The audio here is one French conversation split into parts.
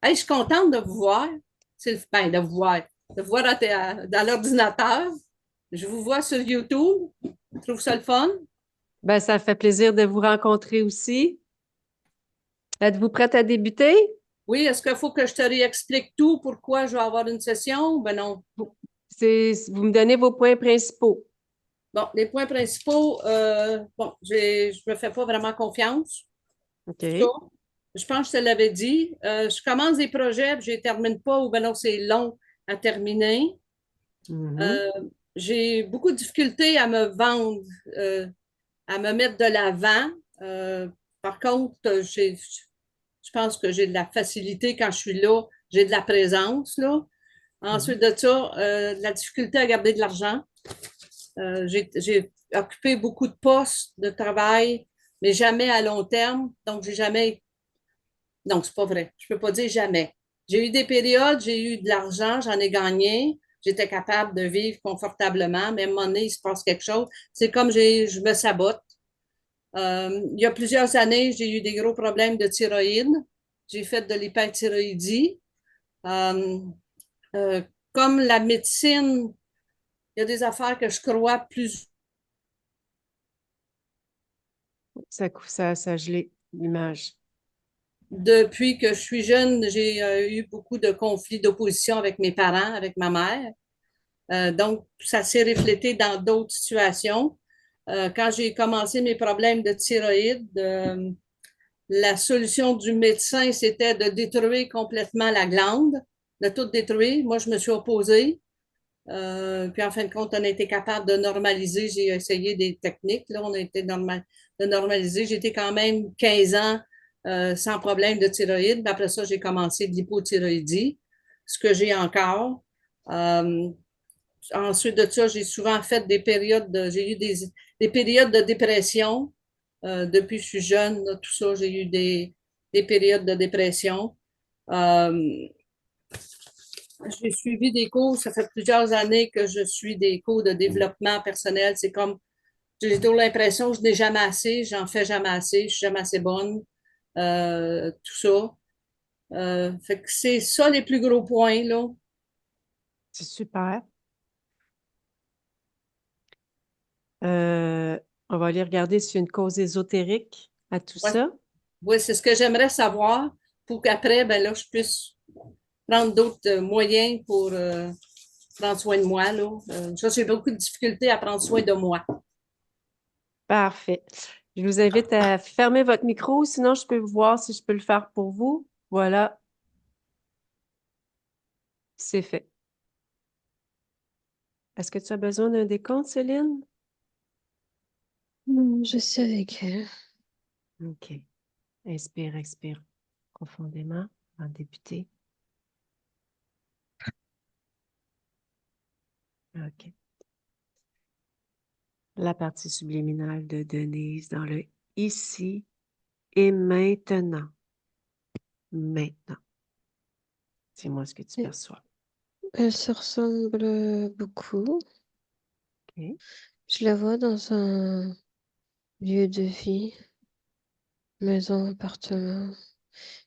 Hey, je suis contente de vous voir. Ben, de vous voir dans l'ordinateur. Je vous vois sur YouTube. Je trouve ça le fun. Ben, ça fait plaisir de vous rencontrer aussi. Êtes-vous prête à débuter? Oui, est-ce qu'il faut que je te réexplique tout, pourquoi je vais avoir une session? Ben non. Vous me donnez vos points principaux. Bon, les points principaux, bon, je me fais pas vraiment confiance. Ça, OK. je pense que je te l'avais dit. Je commence des projets, puis je les termine pas, ou ben non, c'est long à terminer. Mhm. Euh, j'ai beaucoup de difficultés à me vendre, à me mettre de l'avant. Euh, Par contre, je pense que j'ai de la facilité quand je suis là. J'ai de la présence, là. Mhm. Ensuite de ça, de la difficulté à garder de l'argent. J'ai occupé beaucoup de postes de travail, mais jamais à long terme. Donc, j'ai jamais. Non, c'est pas vrai. Je peux pas dire jamais. J'ai eu des périodes, j'ai eu de l'argent, j'en ai gagné. J'étais capable de vivre confortablement, mais à un moment donné, il se passe quelque chose. C'est comme je me sabote. Il y a plusieurs années, j'ai eu des gros problèmes de thyroïde. J'ai fait de l'hyperthyroïdie. Euh, euh, Comme la médecine, il y a des affaires que je crois plus. Ça a gelé l'image. Depuis que je suis jeune, j'ai eu beaucoup de conflits d'opposition avec mes parents, avec ma mère. Donc, ça s'est reflété dans d'autres situations. Quand j'ai commencé mes problèmes de thyroïde, la solution du médecin, c'était de détruire complètement la glande, de tout détruire. Moi, je me suis opposée. Puis en fin de compte, on a été capable de normaliser. J'ai essayé des techniques. Là, on a été de normaliser. J'ai été quand même 15 ans sans problème de thyroïde. Puis après ça, j'ai commencé de l'hypothyroïdie, ce que j'ai encore. Euh, Ensuite de ça, j'ai souvent fait j'ai eu des périodes de dépression. Depuis que je suis jeune, là, tout ça, j'ai eu des périodes de dépression. Euh, j'ai suivi des cours, ça fait plusieurs années que je suis des cours de développement personnel. C'est comme, j'ai toujours l'impression que je n'ai jamais assez, j'en fais jamais assez, je suis jamais assez bonne, tout ça. Fait que c'est ça les plus gros points, là. C'est super. Euh, on va aller regarder s'il y a une cause ésotérique à tout Ouais. ça. Oui, c'est ce que j'aimerais savoir pour qu'après, ben là, je puisse prendre d'autres moyens pour prendre soin de moi, là. Ça, j'ai beaucoup de difficultés à prendre soin de moi. Parfait. Je vous invite à fermer votre micro, sinon je peux voir si je peux le faire pour vous. Voilà, c'est fait. Est-ce que tu as besoin d'un décompte, Céline? Non, je suis avec elle. OK. Inspire, expire profondément avant de débuter. OK. La partie subliminale de Denise dans le ici et maintenant. Maintenant. Dis-moi ce que tu Et perçois. elle se ressemble beaucoup. OK. Je la vois dans un lieu de vie, maison, appartement.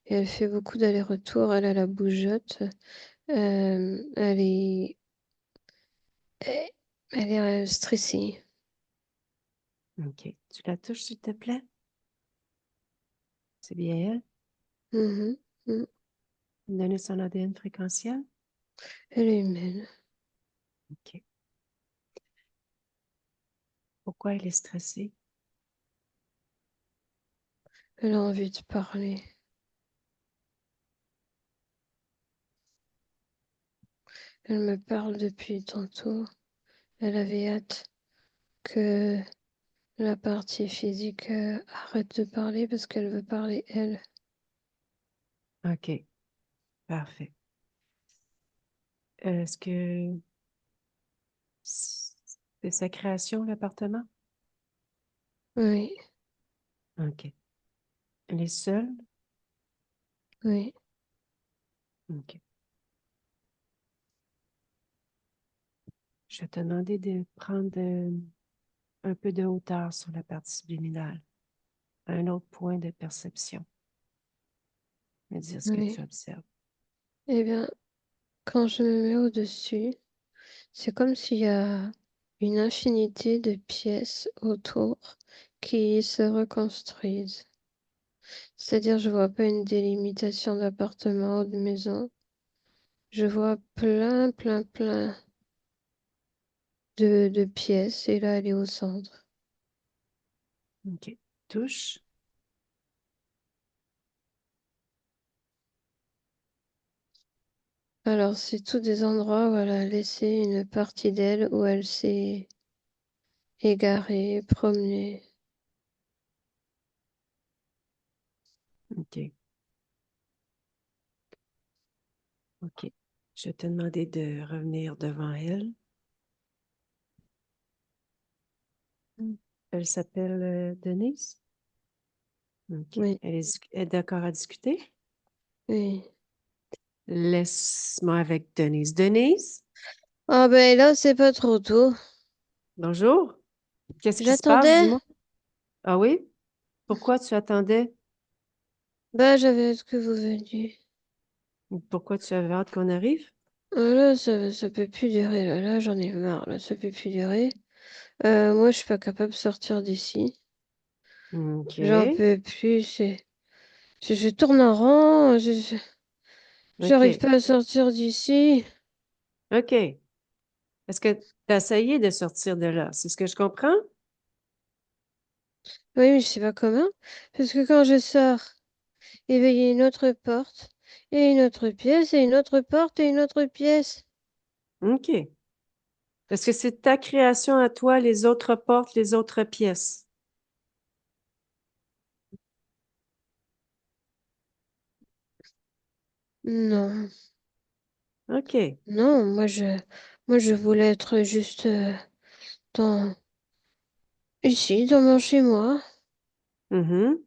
Et elle fait beaucoup d'allers-retours. Elle a la bougeotte. Elle est, elle est stressée. OK. Tu la touches, s'il te plaît? C'est bien elle? Mhm, mhm. Donner son ADN fréquentiel? Elle est humaine. OK. Pourquoi elle est stressée? Elle a envie de parler. Elle me parle depuis tantôt. Elle avait hâte que la partie physique arrête de parler parce qu'elle veut parler elle. OK. Parfait. Est-ce que c'est sa création, l'appartement? Oui, OK. Elle est seule? oui. OK. Je vais te demander de prendre un peu de hauteur sur la partie subliminale, un autre point de perception. Me dire ce que tu Oui. observes. Eh bien, quand je me mets au-dessus, c'est comme s'il y a une infinité de pièces autour qui se reconstruisent. C'est-à-dire, je vois pas une délimitation d'appartement ou de maison. Je vois plein de pièces et là, elle est au centre. OK. Touche. Alors, c'est tous des endroits où elle a laissé une partie d'elle où elle s'est égarée, promenée. OK. OK. Je vais te demander de revenir devant elle. Elle s'appelle Denise? OK. Oui, Elle est d'accord à discuter? oui. Laisse-moi avec Denise. Denise, Ah ben là, c'est pas trop tôt. bonjour. Qu'est-ce qui se passe? J'attendais. Dis-moi. Ah oui? Pourquoi tu attendais? Bah, j'avais hâte que vous veniez. Pourquoi tu avais hâte qu'on arrive? Ah là, ça peut plus durer. Là, j'en ai marre. Là, ça peut plus durer. Moi, je suis pas capable de sortir d'ici. J'en OK. peux plus. Je tourne en rond. J'arrive OK. pas à sortir d'ici. OK. Est-ce que tu as essayé de sortir de là? C'est ce que je comprends? Oui, mais je sais pas comment. Parce que quand je sors, il y a une autre porte, et une autre pièce, et une autre porte, et une autre pièce. OK. Est-ce que c'est ta création à toi, les autres portes, les autres pièces? Non, OK. non, moi, je voulais être juste dans, ici, dans mon chez-moi. Mhm.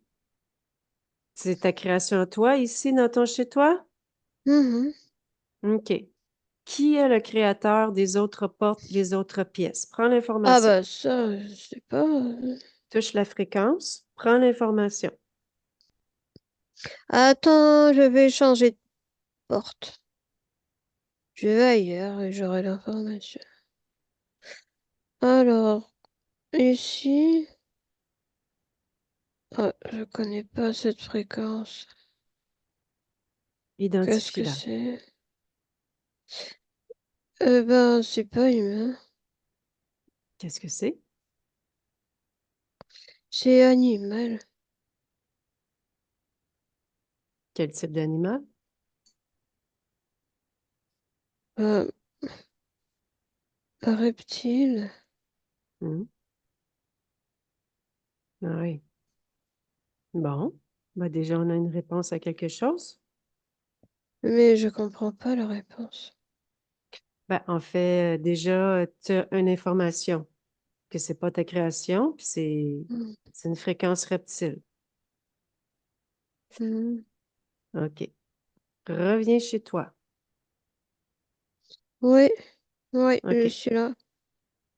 C'est ta création à toi, ici, dans ton chez-toi? Mhm. OK. Qui est le créateur des autres portes, des autres pièces? Prends Ah l'information. bah ça, je sais pas. Touche la fréquence. Prends l'information. Attends, je vais changer de porte. Je vais ailleurs et j'aurai l'information. Alors, ici, ah, je connais pas cette fréquence. Qu'est-ce que Identifie-la. c'est? Eh ben, c'est pas humain. Qu'est-ce que c'est? C'est animal. Quel type d'animal? Euh, un reptile. Hmm. Ah oui. Bon. Bah déjà, on a une réponse à quelque chose. Mais je comprends pas la réponse. Ben, en fait, déjà, tu as une information que c'est pas ta création, puis Hmm. c'est une fréquence reptile. Hmm. OK. Reviens chez toi. Oui, oui, je OK. suis là.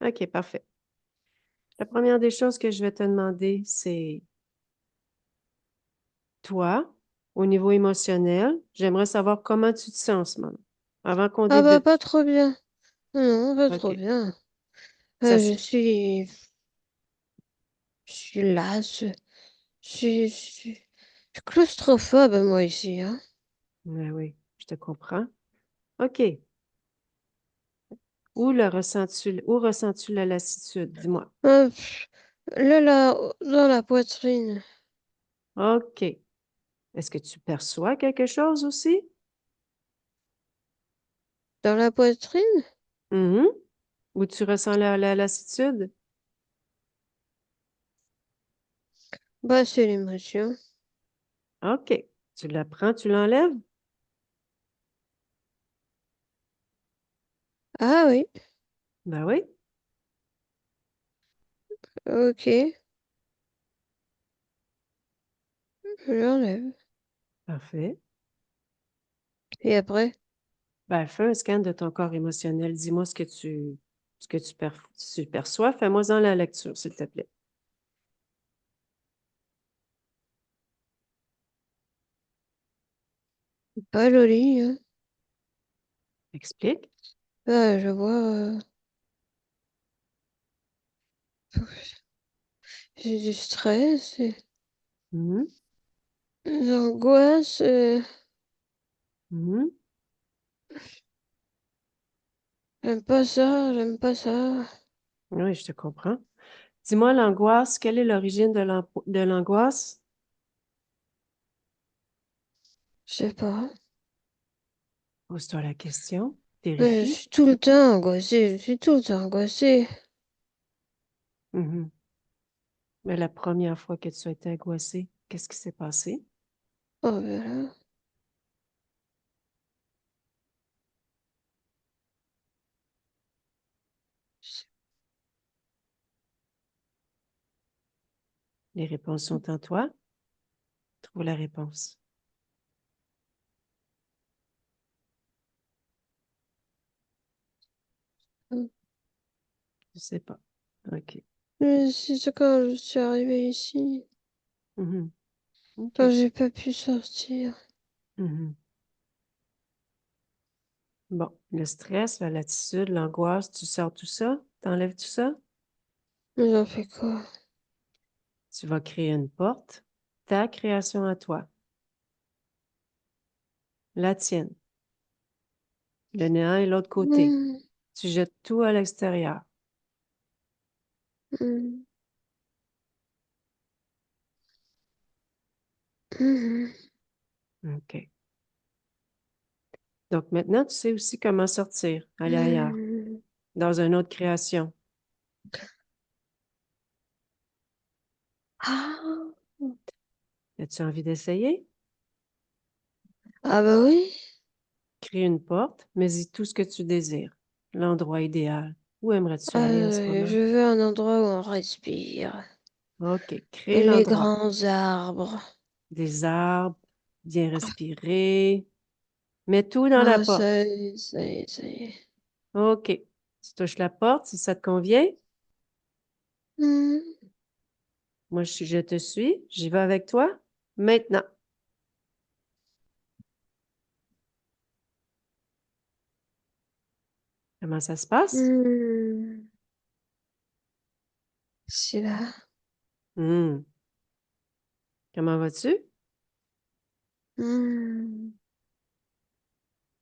OK, parfait. La première des choses que je vais te demander, c'est toi, au niveau émotionnel, j'aimerais savoir comment tu te sens en ce moment, avant qu'on Ah bah pas débute. trop bien. Non, pas trop OK. bien. Ça, Je suis lasse. Je suis claustrophobe, moi, ici, hein. ouais, oui, je te comprends. OK. Où ressens-tu la lassitude? Dis-moi. Pff, là, dans la poitrine. OK. Est-ce que tu perçois quelque chose aussi? Dans la poitrine? Mhm. Où tu ressens la lassitude? Bah, c'est l'émotion. OK. Tu la prends, tu l'enlèves? Ah oui, Ben oui. ok. Je l'enlève. Parfait. Et après? Ben, fais un scan de ton corps émotionnel. Dis-moi tu perçois. Fais-moi-en la lecture, s'il te plaît. Pas joli, hein. Explique. Je vois, j'ai du stress, et Mhm. des angoisses. Mhm. J'aime pas ça, j'aime pas ça. Oui, je te comprends. Dis-moi, l'angoisse, quelle est l'origine de l'angoisse? Je sais pas. Pose-toi la question. Mais je Vérifie. suis tout le temps angoissée, je suis tout le temps angoissée. Mhm. Mais la première fois que tu as été angoissée, qu'est-ce qui s'est passé? Oh, ben là. Je Les réponses sont en toi. Trouve la réponse. Je sais pas. OK. Mais c'est quand je suis arrivée ici, Mhm. OK. quand j'ai pas pu sortir. Mhm. Bon, le stress, la latitude, l'angoisse, tu sors tout ça? T'enlèves tout ça? Mais j'en fais quoi? Tu vas créer une porte, ta création à toi, la tienne, le néant est l'autre côté. Hmm, Tu jettes tout à l'extérieur. hmm, hmm, OK. Donc maintenant, tu sais aussi comment sortir, aller ailleurs, hmm. dans une autre création. Ah, As-tu envie d'essayer? ah bah oui. Crée une porte, mais dis tout ce que tu désires. L'endroit idéal. Où aimerais-tu aller en ce moment? Je veux un endroit où on respire. OK. Crée Les l'endroit. grands arbres. Des arbres, bien respirer. Mets tout dans la Ah, porte. ça y est, ça y est, ça y est. OK. Tu touches la porte si ça te convient. Hmm, Moi, je te suis. J'y vais avec toi. Maintenant. Comment ça se passe? hmm. C'est là. Hmm. Comment vas-tu? Hmm,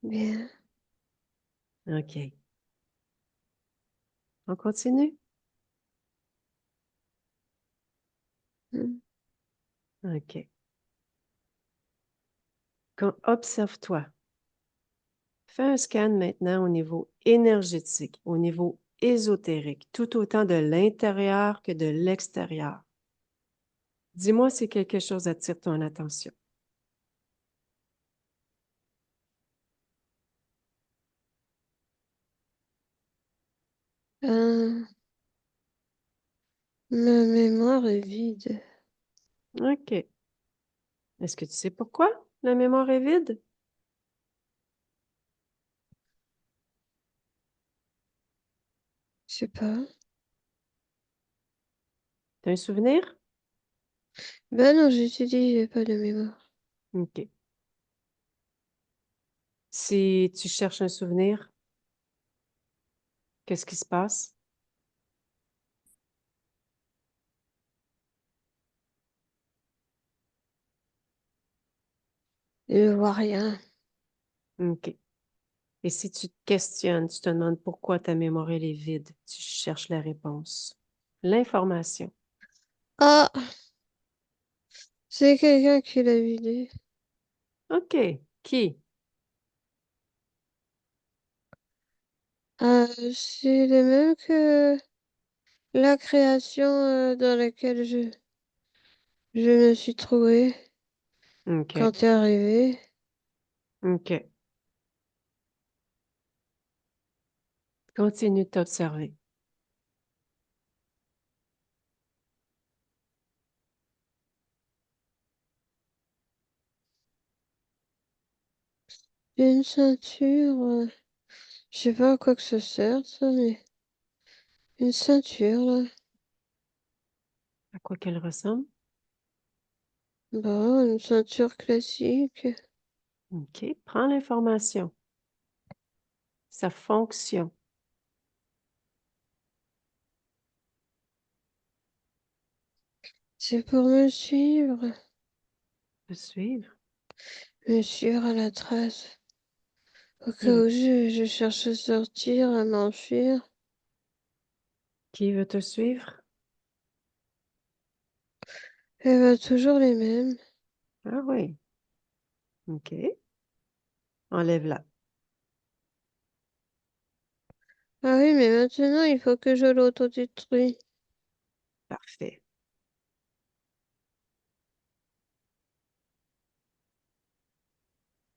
bien. OK. On continue? Hmm. OK. Observe-toi. Fais un scan maintenant au niveau énergétique, au niveau ésotérique, tout autant de l'intérieur que de l'extérieur. Dis-moi si quelque chose attire ton attention. Euh, Ma mémoire est vide. OK. Est-ce que tu sais pourquoi la mémoire est vide? Je sais pas. T'as un souvenir? Ben non, j'ai dit, j'ai pas de mémoire. OK. Si tu cherches un souvenir, qu'est-ce qui se passe? Je ne vois rien. OK. Et si tu te questionnes, tu te demandes pourquoi ta mémoire elle est vide, tu cherches la réponse. L'information. Ah, c'est quelqu'un qui l'a vidé. OK. Qui? C'est le même que la création dans laquelle je me suis trouvée OK. quand t'es arrivé. OK. Continue de t'observer. J'ai une ceinture. Je sais pas à quoi que ça sert, ça, mais une ceinture, là. À quoi qu'elle ressemble? Bah, une ceinture classique. OK. Prends l'information. sa fonction. C'est pour me suivre. Te suivre. Me suivre à la trace. Au cas Et où je cherche à sortir, à m'enfuir. qui veut te suivre? Eh ben, toujours les mêmes. Ah oui. OK. Enlève-la. Ah oui, mais maintenant, il faut que je l'autodétruise. Parfait.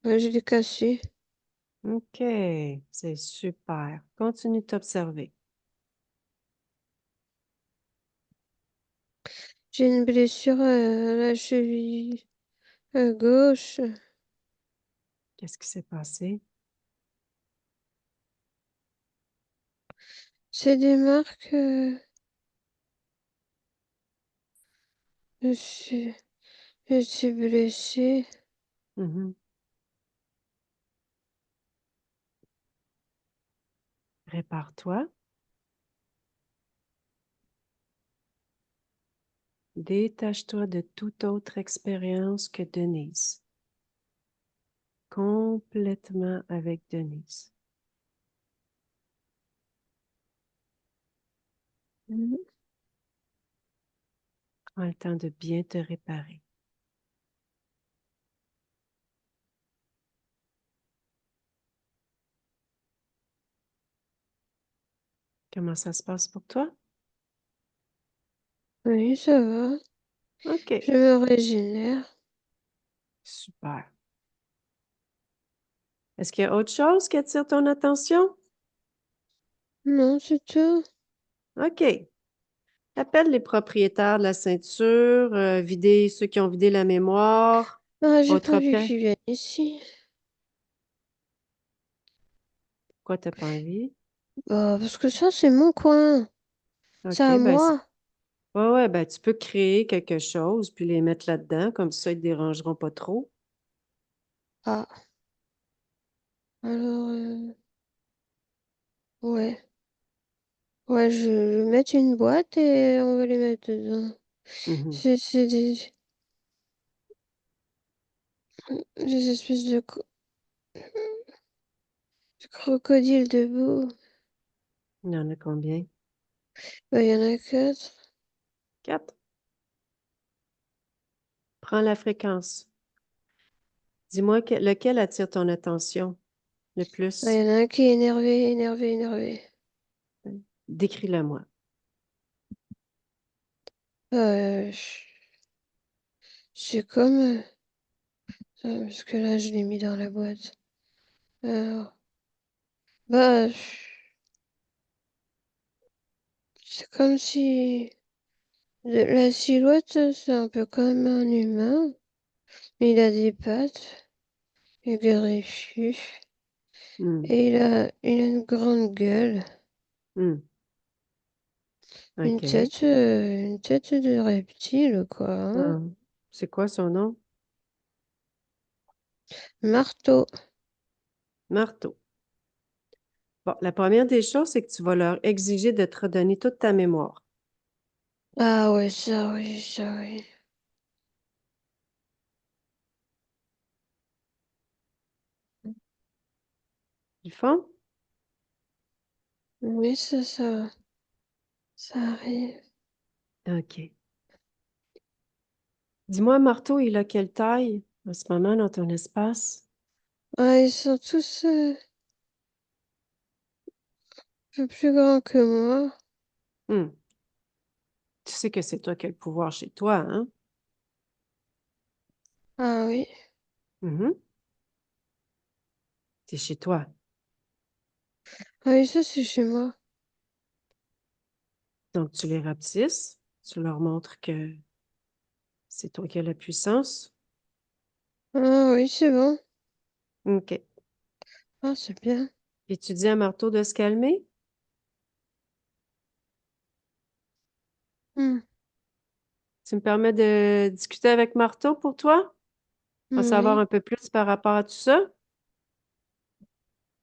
Ouais, je l'ai cassé. OK. C'est super. Continue de t'observer. J'ai une blessure à la cheville gauche. Qu'est-ce qui s'est passé? C'est des marques. Je suis, je suis blessée. Mhm. Répare-toi. Détache-toi de toute autre expérience que Denise. Complètement avec Denise. Mhm. Prends le temps de bien te réparer. Comment ça se passe pour toi? Oui, ça va. OK. Je me régénère. Super. Est-ce qu'il y a autre chose qui attire ton attention? Non, c'est tout. OK. Appelle les propriétaires de la ceinture, vider ceux qui ont vidé la mémoire. Ah, j'ai pas Autre envie plan. qu'ils viennent ici. Pourquoi t'as pas envie? Bah, parce que ça, c'est mon coin. C'est OK, à ben, moi. ouais, ouais, ben, tu peux créer quelque chose puis les mettre là-dedans, comme ça, ils te dérangeront pas trop. Ah, alors, ouais. Ouais, je vais mettre une boîte et on va les mettre dedans. Mhm. C'est des espèces de crocodiles debout. Il y en a combien? Bah, il y en a quatre. 4. Prends la fréquence. Dis-moi lequel attire ton attention le Bah, il plus. y en a un qui est énervé, énervé, énervé. Décris-le-moi. Euh, je- c'est comme... parce que là, je l'ai mis dans la boîte. Alors, bah, c'est comme si... La silhouette, c'est un peu comme un humain. Mais il a des pattes, il est greffu. Hmm, Et il a une grande gueule. hmm, OK. Une tête de reptile, quoi. Hein. Ah, c'est quoi son nom? Marteau. Marteau. Bon, la première des choses, c'est que tu vas leur exiger de te redonner toute ta mémoire. Ah ouais, ça oui, ça oui. Ils font? Oui, ça arrive. OK. Dis-moi, Marteau, il a quelle taille en ce moment dans ton espace? Ah, ils sont tous un peu plus grands que moi. Hmm. Tu sais que c'est toi qui as le pouvoir chez toi, hein? Ah oui. Mhm. C'est chez toi. Ah oui, ça c'est chez moi. Donc, tu les rapetisses, tu leur montres que c'est toi qui as la puissance. Ah oui, c'est bon. OK. Ah, c'est bien. Et tu dis à Marteau de se calmer? Hmm. Tu me permets de discuter avec Marteau pour toi? En savoir Oui. un peu plus par rapport à tout ça?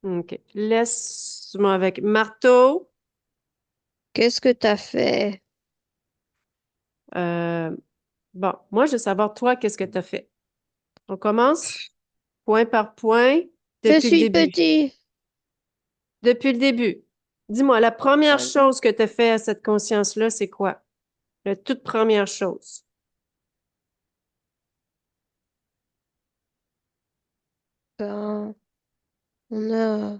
OK. Laisse-moi avec marteau. Qu'est-ce que t'as fait? Euh, bon, moi, je veux savoir, toi, qu'est-ce que tu as fait? On commence point par point Je depuis le suis début. petit. Depuis le début. Dis-moi, la première Ah, chose que tu as fait à cette conscience-là, c'est quoi? La toute première chose. ben, on a,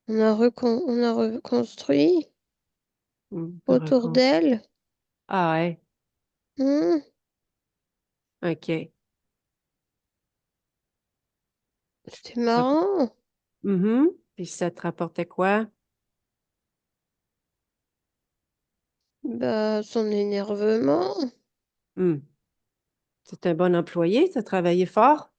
on a reconstruit autour Reconstruire. d'elle. Ah ouais, Hmm, OK. c'était Rec- marrant. Mhm. Puis ça te rapportait quoi? Bah, son énervement. Hmm. C'est un bon employé, tu as travaillé fort.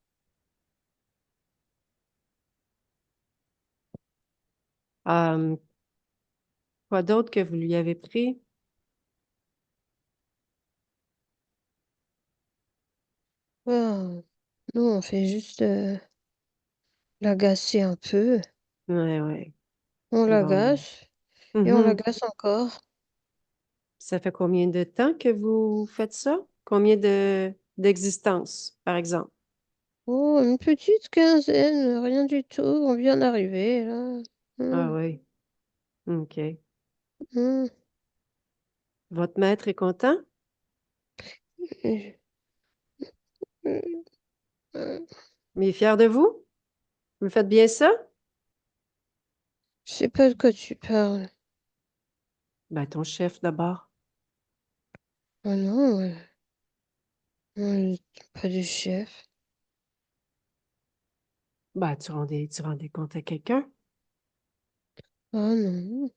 Euh, Quoi d'autre que vous lui avez pris? Ah, nous, on fait juste l'agacer un peu. Ouais, ouais. On Bon. l'agace et on Mhm. l'agace encore. Ça fait combien de temps que vous faites ça? Combien d'existence, par exemple? Oh, une petite quinzaine, rien du tout. On vient d'arriver, là. Ah Hmm, oui, OK. hmm. Votre maître est content? Je euh, Mais il est fier de vous? Vous faites bien ça? je sais pas de quoi tu parles. Ben, ton chef d'abord. Oh non, pas de chef. Ben, tu rendais compte à quelqu'un? Oh non.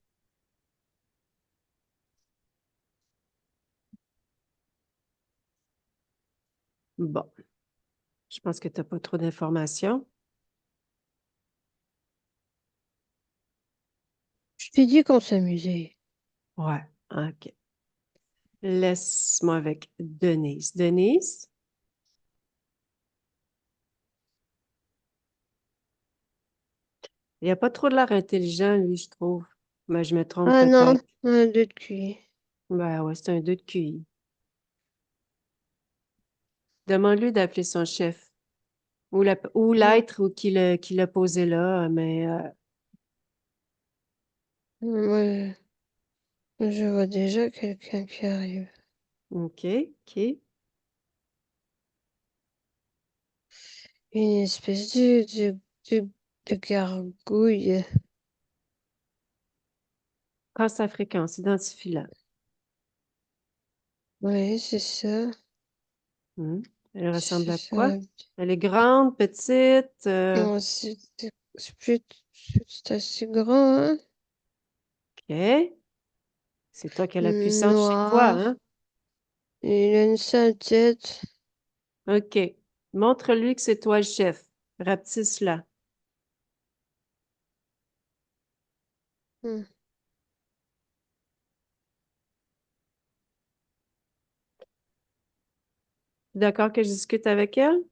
Bon, je pense que tu n'as pas trop d'informations. Je t'ai dit qu'on s'amusait. Ouais, OK. Laisse-moi avec Denise. Denise, il a pas trop de l'air intelligent, lui, je trouve. Mais je me trompe Ah non, peut-être. un deux de cuit. Ben ouais, c'est un 2 de QI. Demande-lui d'appeler son chef. Ou Hmm. l'être ou qui l'a posé là, mais Ouais, je vois déjà quelqu'un qui arrive. OK, OK. Une espèce de, de gargouille. Quand sa fréquence, identifie-la. Oui, c'est ça. Hmm. Elle ressemble C'est à ça. quoi? Elle est grande, petite, Non, c'est assez grand, hein? OK. C'est toi qui as la puissance chez toi, Noir. hein? Il a une sale tête. OK. Montre-lui que c'est toi le chef. Rapetisse-la. Hmm. D'accord que je discute avec elle?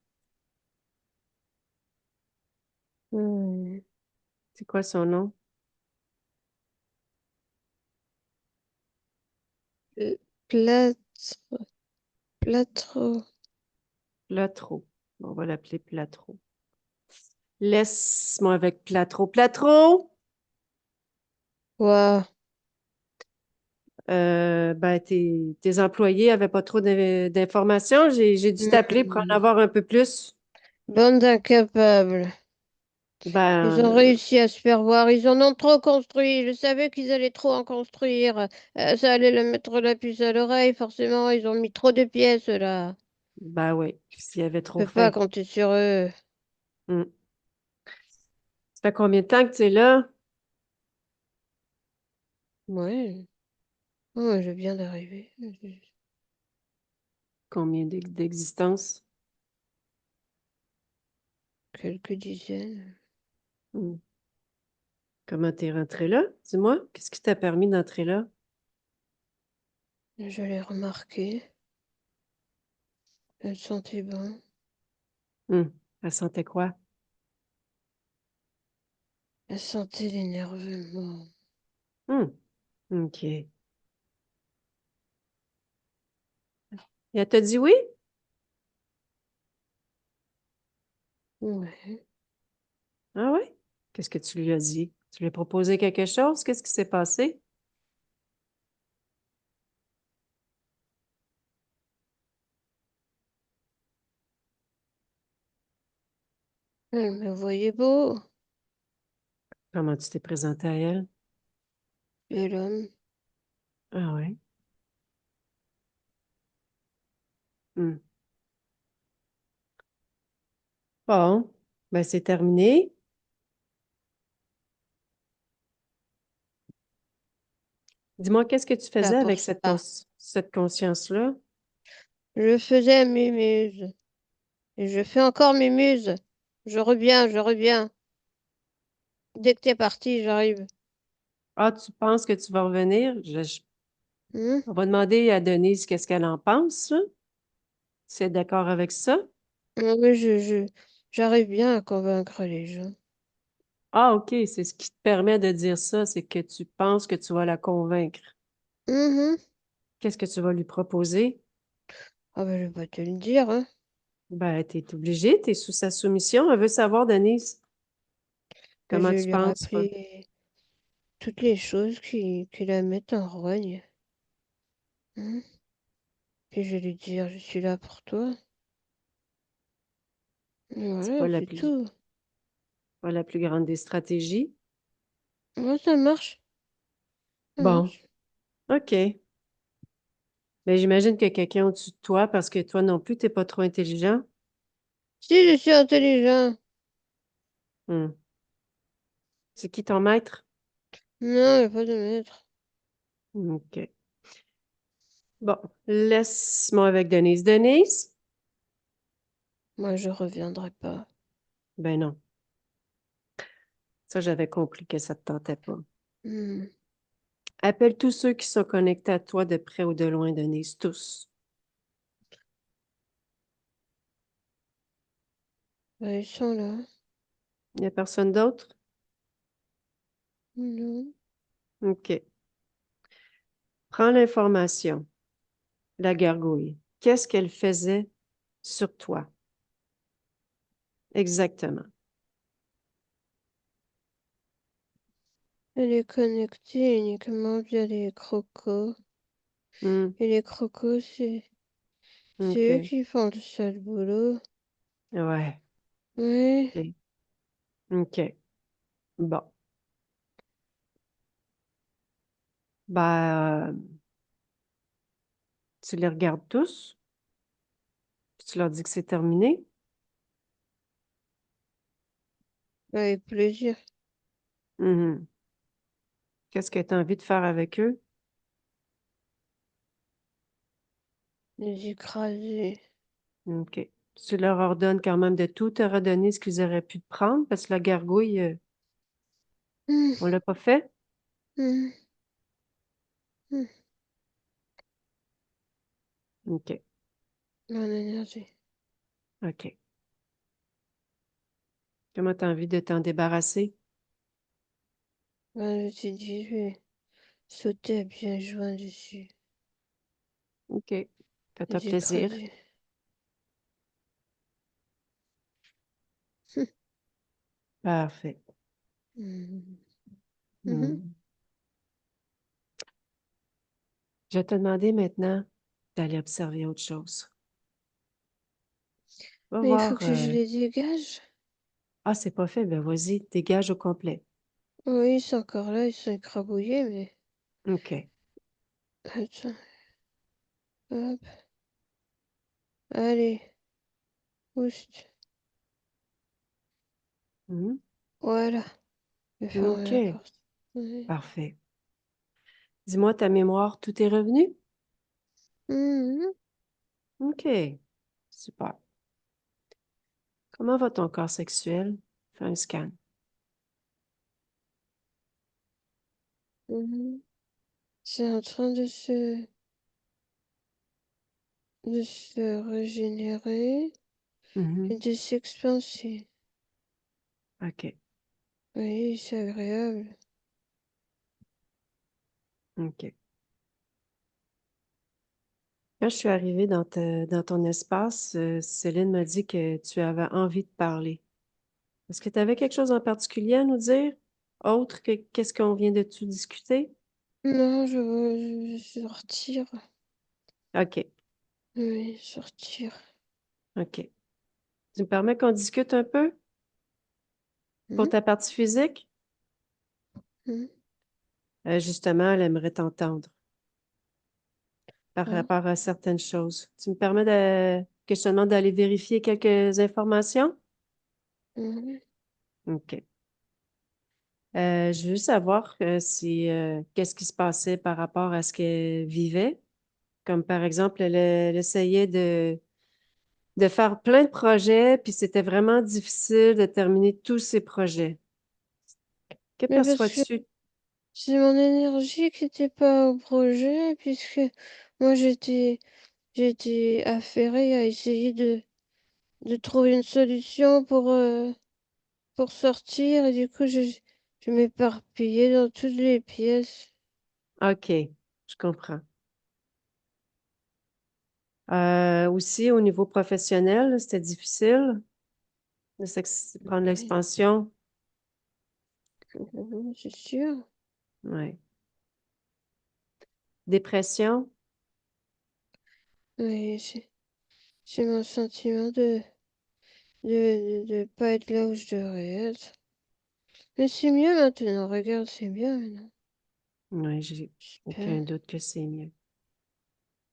Hmm. C'est quoi son nom? Euh, Plâtre, plâtre. Platro. On va l'appeler Platro. Laisse-moi avec Platro. Platro! Ouah. Ben, tes employés n'avaient pas trop d'informations. J'ai dû t'appeler pour en Hmm. avoir un peu plus. Bande d'incapables. Ils ont Ben, réussi à se faire voir. Ils en ont trop construit. Je savais qu'ils allaient trop en construire. Ça allait leur mettre la puce à l'oreille. Forcément, ils ont mis trop de pièces là. ben oui, s'il y avait Je trop peux pas fait. compter sur eux. Hmm. Ça fait combien de temps que tu es là? Ouais. Ouais, je viens d'arriver. Combien d'existence? Quelques dizaines. Hmm. Comment t'es rentré là? Dis-moi, qu'est-ce qui t'a permis d'entrer là? Je l'ai remarqué. Elle sentait bon. Hmm. Elle sentait quoi? Elle sentait l'énervement. OK. Et elle t'a dit oui? Ouais. Ah oui? Qu'est-ce que tu lui as dit? Tu lui as proposé quelque chose? Qu'est-ce qui s'est passé? Elle me voyait beau. Comment tu t'es présenté à elle? Et l'homme, Ah oui? Hmm. Bon, ben c'est terminé. Dis-moi, qu'est-ce que tu pas faisais pour avec ça. cette conscience-là? Je faisais mes muses. Et je fais encore mes muses. Je reviens, je reviens. Dès que t'es parti, j'arrive. Ah, tu penses que tu vas revenir? Hmm. On va demander à Denise qu'est-ce qu'elle en pense, là. Si elle est d'accord avec ça. Non, mais j'arrive bien à convaincre les gens. Ah, OK, c'est ce qui te permet de dire ça, c'est que tu penses que tu vas la convaincre. Mhm. Qu'est-ce que tu vas lui proposer? Ah ben, je vais pas te le dire, hein. Ben, t'es obligé, t'es sous sa soumission. Elle veut savoir, Denise, Je comment vais tu lui penses, toi. rappeler toutes les choses qui la mettent en rogne. Hmm. Et je vais lui dire, je suis là pour toi. Et C'est voilà, c'est tout. pas la plus grande des stratégies. Ouais, ça marche. Ça Bon, marche. OK. Mais j'imagine qu'il y a quelqu'un au-dessus de toi parce que toi non plus, t'es pas trop intelligent. Si je suis intelligent. Hmm. C'est qui ton maître? Non, il n'y a pas de maître. OK. Bon, laisse-moi avec Denise. Denise? Moi, je reviendrai pas. Ben non. Ça, j'avais compris que ça te tentait pas. Hmm. Appelle tous ceux qui sont connectés à toi de près ou de loin, Denise. Tous. Bah, ils sont là. Il n'y a personne d'autre? Non. OK. Prends l'information. La gargouille. Qu'est-ce qu'elle faisait sur toi? Exactement. Elle est connectée uniquement via les crocos. Hmm. Et les crocos, c'est eux OK. qui font le sale boulot. Ouais. Oui. OK. OK. Bon. Ben, tu les regardes tous, puis tu leur dis que c'est terminé. Avec plaisir. Mhm. Qu'est-ce que tu as envie de faire avec eux? Les écraser. OK. Tu leur ordonnes quand même de tout te redonner ce qu'ils auraient pu te prendre parce que la gargouille, Hmm. on l'a pas fait? Hmm. Hmm. OK. Mon énergie. OK. Comment tu as envie de t'en débarrasser? Ben, je me suis dit, je vais sauter à bien joint dessus. OK. Les Fais-toi plaisir. écraser. Parfait. Hmm. Mhm. Hmm. Je vais te demander maintenant d'aller observer autre chose. Va Mais il faut voir. que je les dégage. Ah, c'est pas fait. Ben vas-y, dégage au complet. Oui, ils sont encore là, ils sont écrabouillés, mais... OK. Attends, hop. Allez, oust. Mhm. Voilà. Je vais fermer la OK. porte. Oui. Parfait. Dis-moi, ta mémoire, tout est revenu? Mhm. OK. Super. Comment va ton corps sexuel? Fais un scan. Mhm. C'est en train de se régénérer Mhm. et de s'expanser. OK. Oui, c'est agréable. OK. Quand je suis arrivée dans ton espace, Céline m'a dit que tu avais envie de parler. Est-ce que tu avais quelque chose en particulier à nous dire? Autre que qu'est-ce qu'on vient de tout discuter? Non, je veux sortir. OK, Oui, sortir. OK. Tu me permets qu'on discute un peu pour Hmm, ta partie physique? hmm. Justement, elle aimerait t'entendre par Ah, rapport à certaines choses. Tu me permets que je te demande d'aller vérifier quelques informations? oui. OK. Je veux savoir si qu'est-ce qui se passait par rapport à ce qu'elle vivait. Comme par exemple, elle essayait de faire plein de projets, puis c'était vraiment difficile de terminer tous ces projets. Que Mais parce que perçois-tu? c'est mon énergie qui n'était pas au projet, puisque moi j'étais affairée à essayer de trouver une solution pour sortir, et du coup je m'éparpillais dans toutes les pièces. OK, je comprends. Aussi, au niveau professionnel, c'était difficile prendre Oui, l'expansion. c'est sûr. Ouais. Dépression? Oui, j'ai mon sentiment de pas être là où je devrais être. Mais c'est mieux maintenant, regarde, c'est bien maintenant. Oui, j'ai aucun Super. doute que c'est mieux.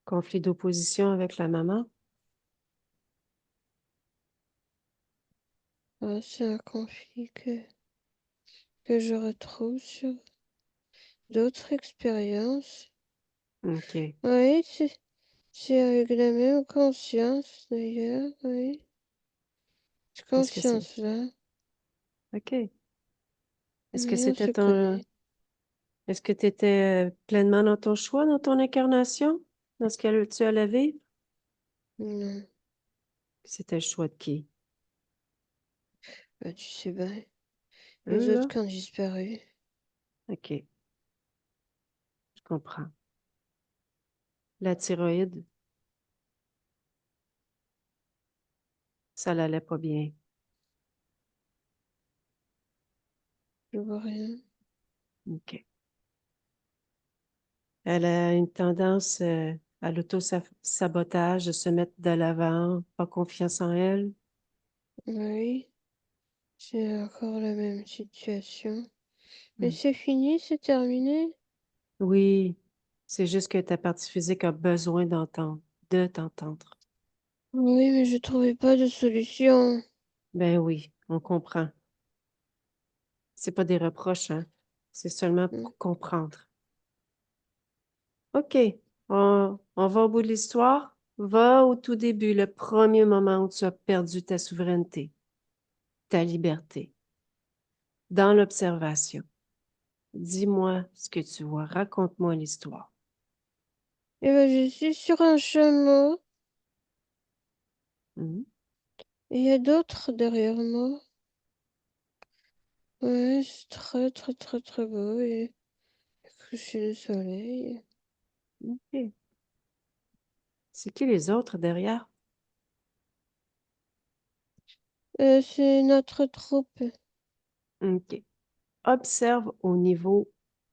Conflit d'opposition avec la maman? Ah, c'est un conflit que je retrouve sur d'autres expériences. OK. Oui, c'est avec la même conscience d'ailleurs, oui. Cette Est-ce que c'est... conscience-là, OK. Est-ce que oui, on c'était se ton... connaît. Est-ce que tu étais pleinement dans ton choix, dans ton incarnation, dans ce que tu allais vivre? Non, C'était le choix de qui? bah, tu sais bien, les Eux, autres là? qui ont disparu. OK, je comprends. La thyroïde, ça l'allait pas bien. Je vois rien. OK. Elle a une tendance à l'auto-sabotage, de se mettre de l'avant, pas confiance en elle. Oui, c'est encore la même situation. Mais Hmm. c'est fini, c'est terminé. Oui, c'est juste que ta partie physique a besoin de t'entendre. Oui, mais je trouvais pas de solution. Ben oui, on comprend. C'est pas des reproches, hein. C'est seulement Hmm. pour comprendre. OK, on va au bout de l'histoire. Va au tout début, le premier moment où tu as perdu ta souveraineté, ta liberté, dans l'observation. Dis-moi ce que tu vois. Raconte-moi l'histoire. Et ben, je suis sur un chameau Mhm. et il y a d'autres derrière moi. Ouais, c'est très très très très beau et coucher le soleil. OK. C'est qui les autres derrière? C'est notre troupe. OK. Observe au niveau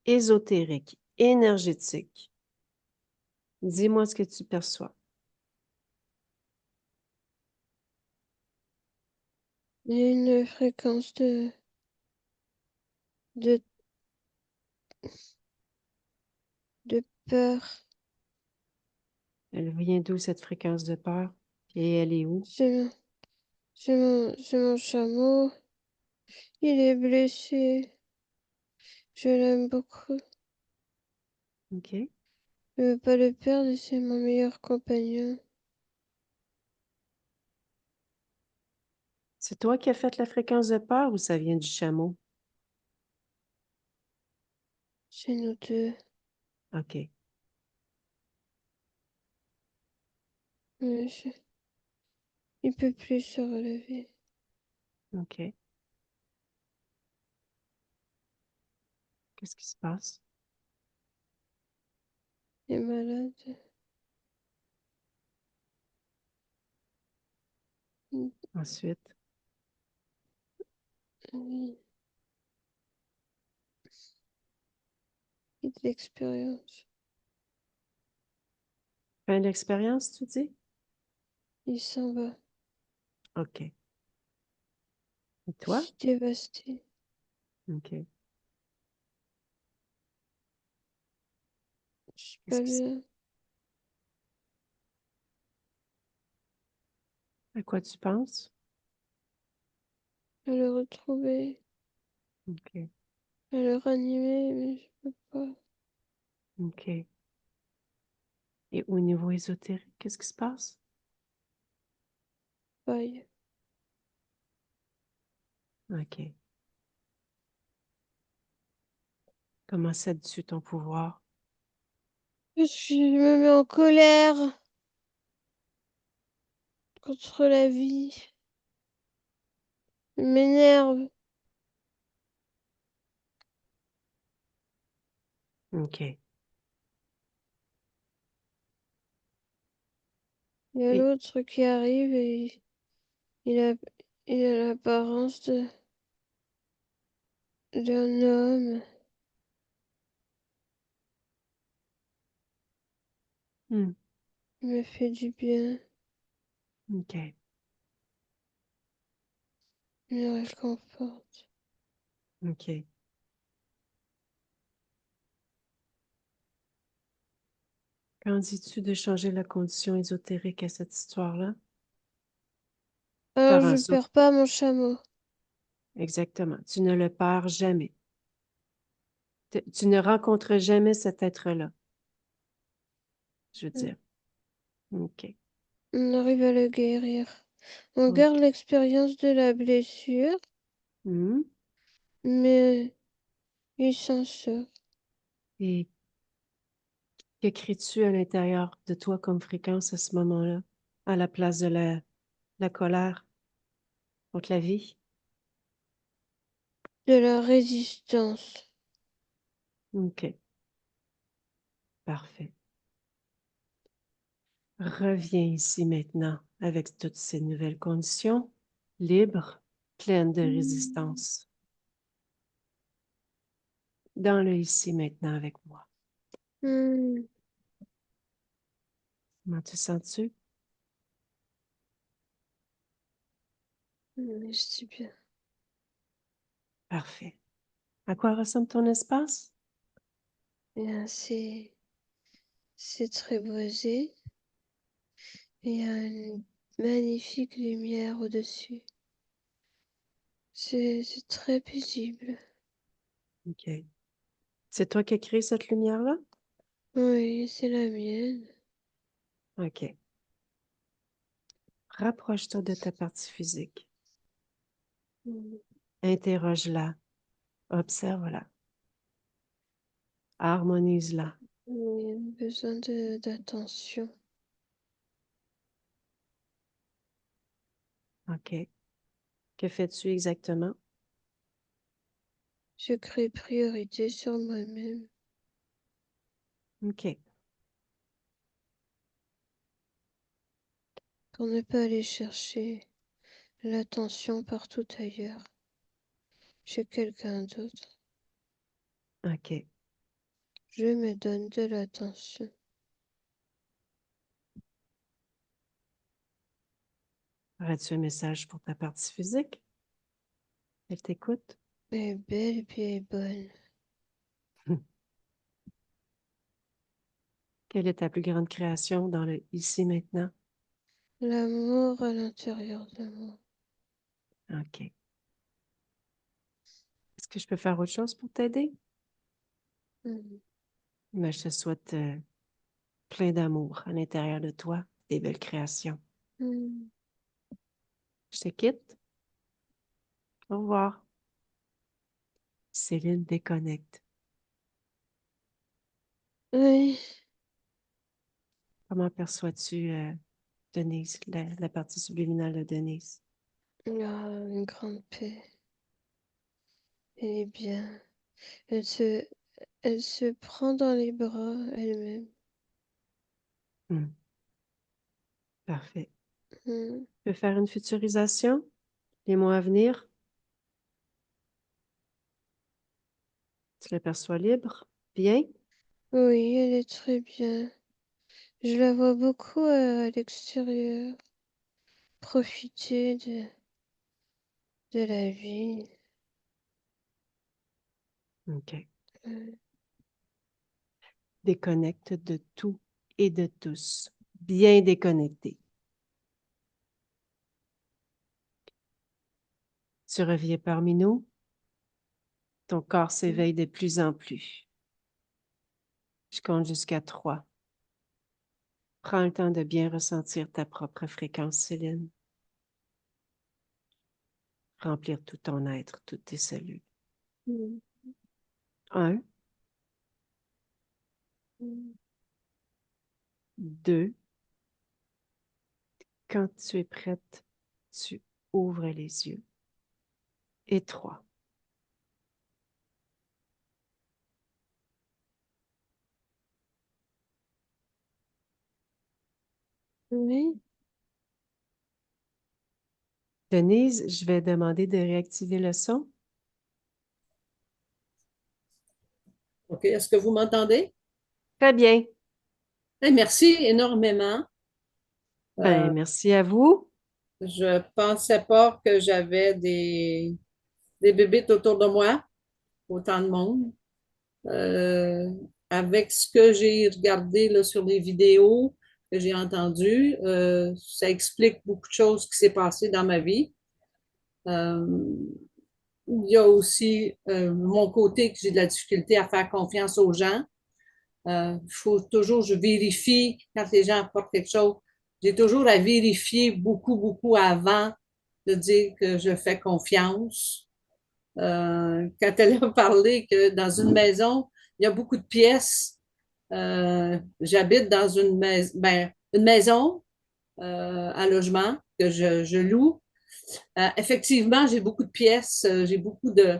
ésotérique, énergétique. Dis-moi ce que tu perçois. Il y a une fréquence de, de peur. Elle vient d'où cette fréquence de peur? Et elle est où? C'est mon chameau. Il est blessé. Je l'aime beaucoup. OK. Je veux pas le perdre et c'est mon meilleur compagnon. C'est toi qui as fait la fréquence de peur ou ça vient du chameau? C'est nous deux. OK. Mais il peut plus se relever. OK. Qu'est-ce qui se passe? Il est malade. Ensuite, Oui. Il a de l'expérience. fin de l'expérience, tu dis? Il s'en va. OK. Et Je toi? suis dévastée. OK. Je suis Qu'est-ce pas qui se- bien. À quoi tu penses? À le retrouver. OK. À le ranimer, mais je peux pas. OK. Et au niveau ésotérique, qu'est-ce qui se passe? Bye. OK. Comment sais-tu ton pouvoir? Je me mets en colère contre la vie. Je m'énerve. OK. Il y a Et, l'autre qui arrive et il a, il a l'apparence d'un homme. hmm, Il me fait du bien. OK. Il me réconforte. OK. Qu'en dis-tu de changer la condition ésotérique à cette histoire-là? Alors Faire en je sorte, perds pas mon chameau. exactement, tu ne le perds jamais. Tu ne rencontres jamais cet être-là, je veux dire. OK. On arrive à le guérir. On garde OK. l'expérience de la blessure, Hmm. mais il s'en sort. Et que crées-tu à l'intérieur de toi comme fréquence à ce moment-là, à la place de la colère contre la vie? De la résistance. OK. Parfait. Reviens ici maintenant avec toutes ces nouvelles conditions, libres, pleines de résistance. Dans le ici maintenant avec moi. Hmm. Comment te sens-tu? Mais je dis bien. Parfait. À quoi ressemble ton espace? Bien, c'est très boisé. Il y a une magnifique lumière au-dessus. C'est très paisible. OK. C'est toi qui as créé cette lumière-là? Oui, c'est la mienne. OK. Rapproche-toi de ta partie physique. Hmm. Interroge-la. Observe-la. Harmonise-la. Il y a besoin d'attention. OK. Que fais-tu exactement? Je crée priorité sur moi-même OK. pour ne pas aller chercher l'attention partout ailleurs, chez quelqu'un d'autre. OK. Je me donne de l'attention. Aurais-tu un message pour ta partie physique? Elle t'écoute? Elle est belle et puis elle est bonne. Quelle est ta plus grande création dans le ici maintenant? L'amour à l'intérieur de moi. OK. Est-ce que je peux faire autre chose pour t'aider? Hmm. Mais je te souhaite plein d'amour à l'intérieur de toi, des belles créations. Hmm. Je te quitte. Au revoir. Céline déconnecte. Oui, Comment perçois-tu Denise, la partie subliminale de Denise? il y a une grande paix. Elle est bien. Elle se, elle se prend dans les bras elle-même. Hmm. Parfait. Hmm. Tu peux faire une futurisation, les mois à venir. Tu l'aperçois libre. Bien. Oui, elle est très bien. Je la vois beaucoup à l'extérieur, profiter de la vie. OK. Euh, Déconnecte de tout et de tous. Bien déconnecté. Tu reviens parmi nous. Ton corps s'éveille de plus en plus. Je compte jusqu'à 3. Prends le temps de bien ressentir ta propre fréquence, Céline. Remplir tout ton être, toutes tes cellules. hmm, 1, hmm. 2. Quand tu es prête, tu ouvres les yeux. Et 3. Oui, Denise, je vais demander de réactiver le son. OK. Est-ce que vous m'entendez? Très bien. Eh, merci énormément. Ben, merci à vous. Je pensais pas que j'avais des bébites autour de moi, autant de monde. Euh, Avec ce que j'ai regardé là, sur les vidéos que j'ai entendues, ça explique beaucoup de choses qui s'est passé dans ma vie. Euh, il y a aussi mon côté que j'ai de la difficulté à faire confiance aux gens. Il faut toujours, je vérifie quand les gens apportent quelque chose. J'ai toujours à vérifier beaucoup, beaucoup avant de dire que je fais confiance. Quand elle a parlé que dans une maison, il y a beaucoup de pièces. J'habite dans une maison à logement que je loue. Effectivement, j'ai beaucoup de pièces. J'ai beaucoup de.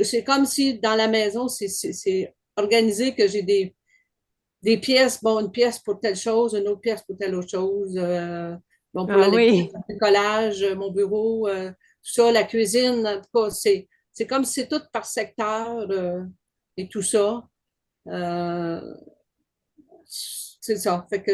C'est comme si dans la maison, c'est organisé que j'ai des pièces, bon, une pièce pour telle chose, une autre pièce pour telle autre chose. Bon, pour Ah la lecture, oui. le collage, mon bureau, tout ça, la cuisine, en tout cas, c'est comme si c'est tout par secteur et tout ça. Euh, c'est ça. Fait que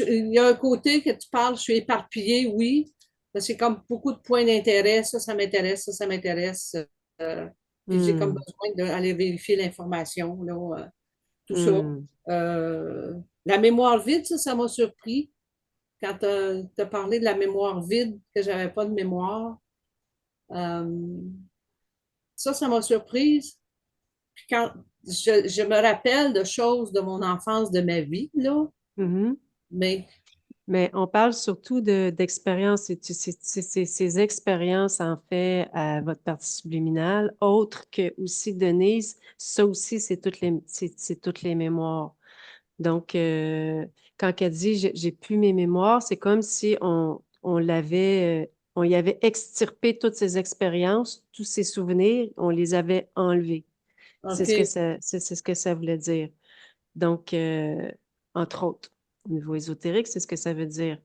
il y a un côté que tu parles, je suis éparpillée, oui. C'est comme beaucoup de points d'intérêt. Ça m'intéresse, ça m'intéresse. Euh, et j'ai comme Hmm, besoin d'aller vérifier l'information, là, tout ça. hmm. Euh, la mémoire vide, ça m'a surpris. Quand tu as parlé de la mémoire vide, que j'avais pas de mémoire, euh, ça m'a surprise. Puis quand je me rappelle de choses de mon enfance, de ma vie, là, Mhm. mais Mais on parle surtout d'expériences, et ces expériences, en fait, à votre partie subliminale, autres que aussi Denise, ça aussi, c'est toutes les mémoires. Donc, quand elle dit j'ai plus mes mémoires, c'est comme si on l'avait, on y avait extirpé toutes ces expériences, tous ces souvenirs, on les avait enlevés. C'est ce que OK, c'est ce que ça voulait dire. Donc, entre autres, au niveau ésotérique, c'est ce que ça veut dire.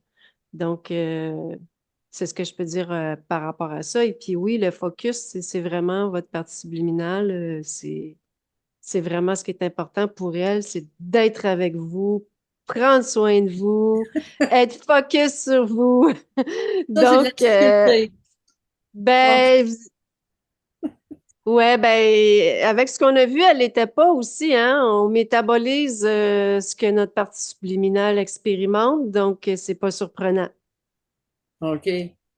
Donc, c'est ce que je peux dire par rapport à ça. Et puis oui, le focus, c'est vraiment votre partie subliminale. C'est vraiment ce qui est important pour elle, c'est d'être avec vous, prendre soin de vous, être focus sur vous. ça, j'ai de la Donc, difficulté. Bon, ben, ouais, ben, avec ce qu'on a vu, elle n'était pas aussi, hein. On métabolise ce que notre partie subliminale expérimente, donc c'est pas surprenant. OK,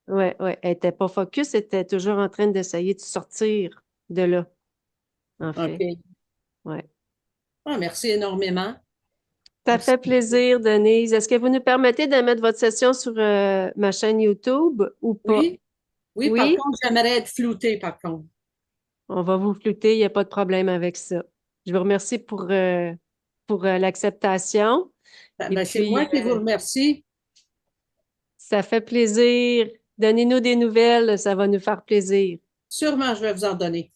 Ouais, ouais, elle était pas focus, elle était toujours en train d'essayer de sortir de là, en fait. OK. Ouais. Ah, merci énormément. Ça Merci. fait plaisir, Denise. Est-ce que vous nous permettez de mettre votre session sur ma chaîne YouTube ou pas? Oui, oui, par Oui? contre, j'aimerais être floutée, par contre. On va vous flouter, il n'y a pas de problème avec ça. Je vous remercie pour l'acceptation. Et Ben, c'est puis, moi qui vous remercie. ça fait plaisir. Donnez-nous des nouvelles, ça va nous faire plaisir. Sûrement, je vais vous en donner.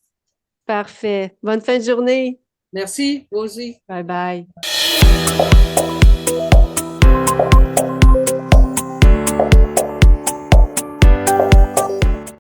Parfait. Bonne fin de journée. Merci, vous aussi. Bye bye.